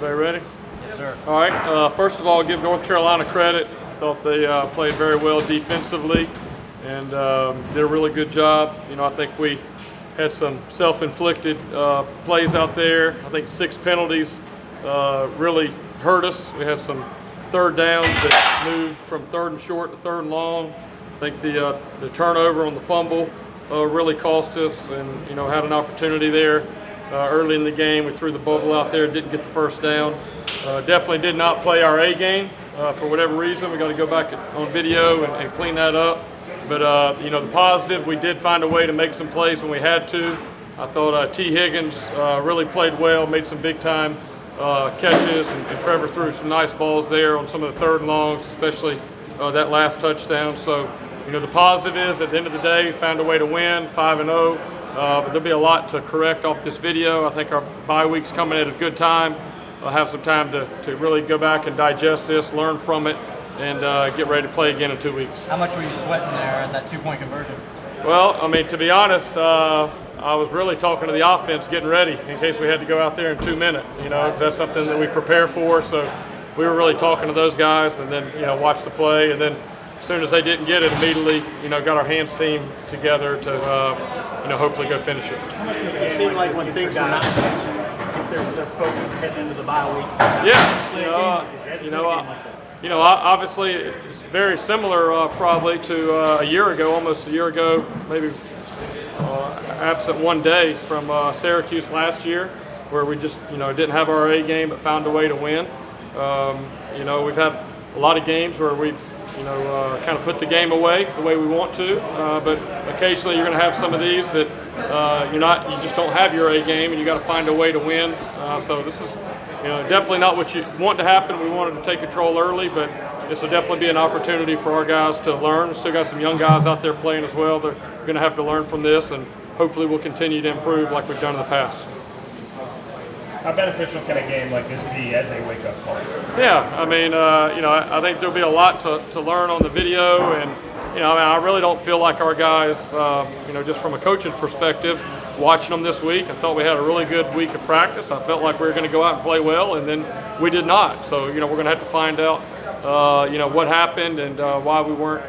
Everybody ready? Yes, sir. All right. First of all, give North Carolina credit. Thought they played very well defensively and did a really good job. I think we had some self-inflicted plays out there. I think 6 penalties really hurt us. We had some third downs that moved from 3rd and short to 3rd and long. I think the turnover on the fumble really cost us, and had an opportunity there early in the game. We threw the bubble out there, didn't get the first down. Definitely did not play our A game for whatever reason. We got to go back on video and clean that up. But the positive, we did find a way to make some plays when we had to. I thought T. Higgins really played well, made some big time catches, and Trevor threw some nice balls there on some of the 3rd and longs, especially that last touchdown. So, the positive is at the end of the day, we found a way to win 5-0. But there'll be a lot to correct off this video. I think our bye week's coming at a good time. I'll have some time to really go back and digest this, learn from it, and get ready to play again in 2 weeks. How much were you sweating there at that 2-point conversion? Well, to be honest, I was really talking to the offense, getting ready in case we had to go out there in 2 minutes. 'Cause that's something that we prepare for. So we were really talking to those guys, and then watch the play, and then as soon as they didn't get it, immediately got our hands team together to hopefully go finish it. It seemed like when things were not their focus heading into the bye week. Yeah, obviously it's very similar probably to a year ago, almost a year ago, maybe absent one day from Syracuse last year, where we just didn't have our A game but found a way to win. We've had a lot of games where we've kind of put the game away the way we want to, but occasionally you're going to have some of these that you just don't have your A game, and you got to find a way to win. So this is definitely not what you want to happen. We wanted to take control early, but this will definitely be an opportunity for our guys to learn. We still got some young guys out there playing as well. They're going to have to learn from this, and hopefully we'll continue to improve like we've done in the past. How beneficial can a game like this be as a wake-up call? Yeah, I think there'll be a lot to learn on the video, and I really don't feel like our guys, just from a coaching perspective, watching them this week, I thought we had a really good week of practice. I felt like we were going to go out and play well, and then we did not. So we're going to have to find out what happened and why we weren't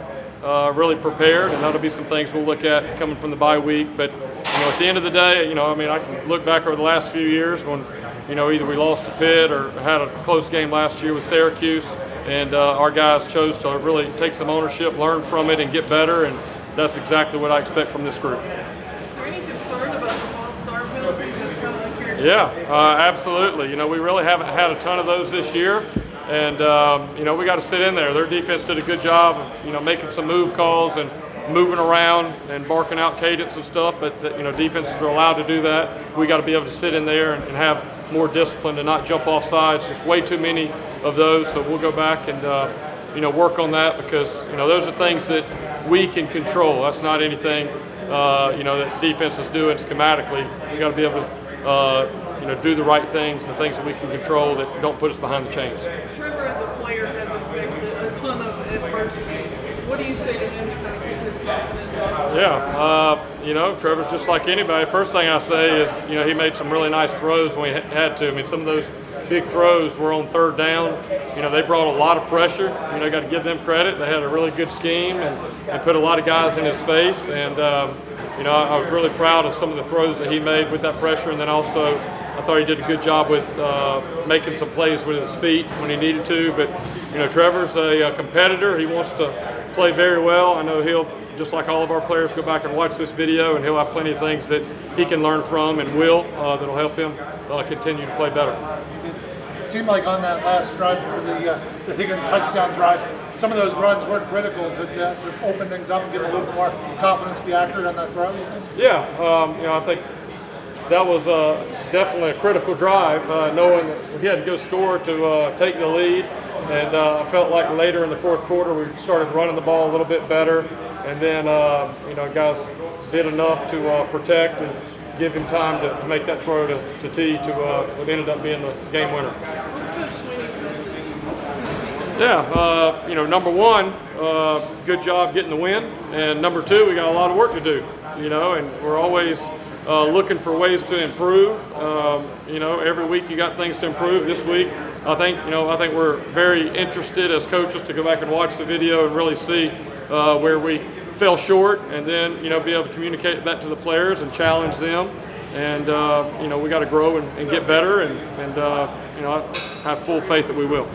really prepared, and that'll be some things we'll look at coming from the bye week. But at the end of the day, I can look back over the last few years when either we lost to Pitt or had a close game last year with Syracuse, and our guys chose to really take some ownership, learn from it, and get better, and that's exactly what I expect from this group. Is there any concern about the false start penalties? That's kind of like your absolutely. We really haven't had a ton of those this year, and we got to sit in there. Their defense did a good job of making some move calls and moving around and barking out cadence and stuff, but defenses are allowed to do that. We got to be able to sit in there and have more discipline to not jump off sides. There's way too many of those, so we'll go back and work on that, because those are things that we can control. That's not anything that defense is doing schematically. We got to be able to do the right things, the things that we can control that don't put us behind the chains. Trevor as a player hasn't faced a ton of adversity. What do you say to him to kind of keep his confidence up? Yeah, Trevor's just like anybody. First thing I say is, he made some really nice throws when we had to. Some of those big throws were on 3rd down. They brought a lot of pressure. Got to give them credit. They had a really good scheme and put a lot of guys in his face. And, I was really proud of some of the throws that he made with that pressure. And then also, I thought he did a good job with making some plays with his feet when he needed to. But, Trevor's a competitor. He wants to play very well. I know he'll, just like all of our players, go back and watch this video, and he'll have plenty of things that he can learn from and will that'll help him continue to play better. It seemed like on that last drive for the Higgins touchdown drive, some of those runs weren't critical to open things up and give him a little more confidence, be accurate on that throw. Yeah, I think that was definitely a critical drive, knowing that we had to go score to take the lead. And I felt like later in the 4th quarter we started running the ball a little bit better, and then guys did enough to protect and give him time to make that throw to T to what ended up being the game winner. What's Coach Sweeney's message? Yeah, number one, good job getting the win, and number two, we got a lot of work to do. And we're always looking for ways to improve. Every week you got things to improve. This week, I think we're very interested as coaches to go back and watch the video and really see where we fell short, and then be able to communicate that to the players and challenge them. And we got to grow and get better, and I have full faith that we will.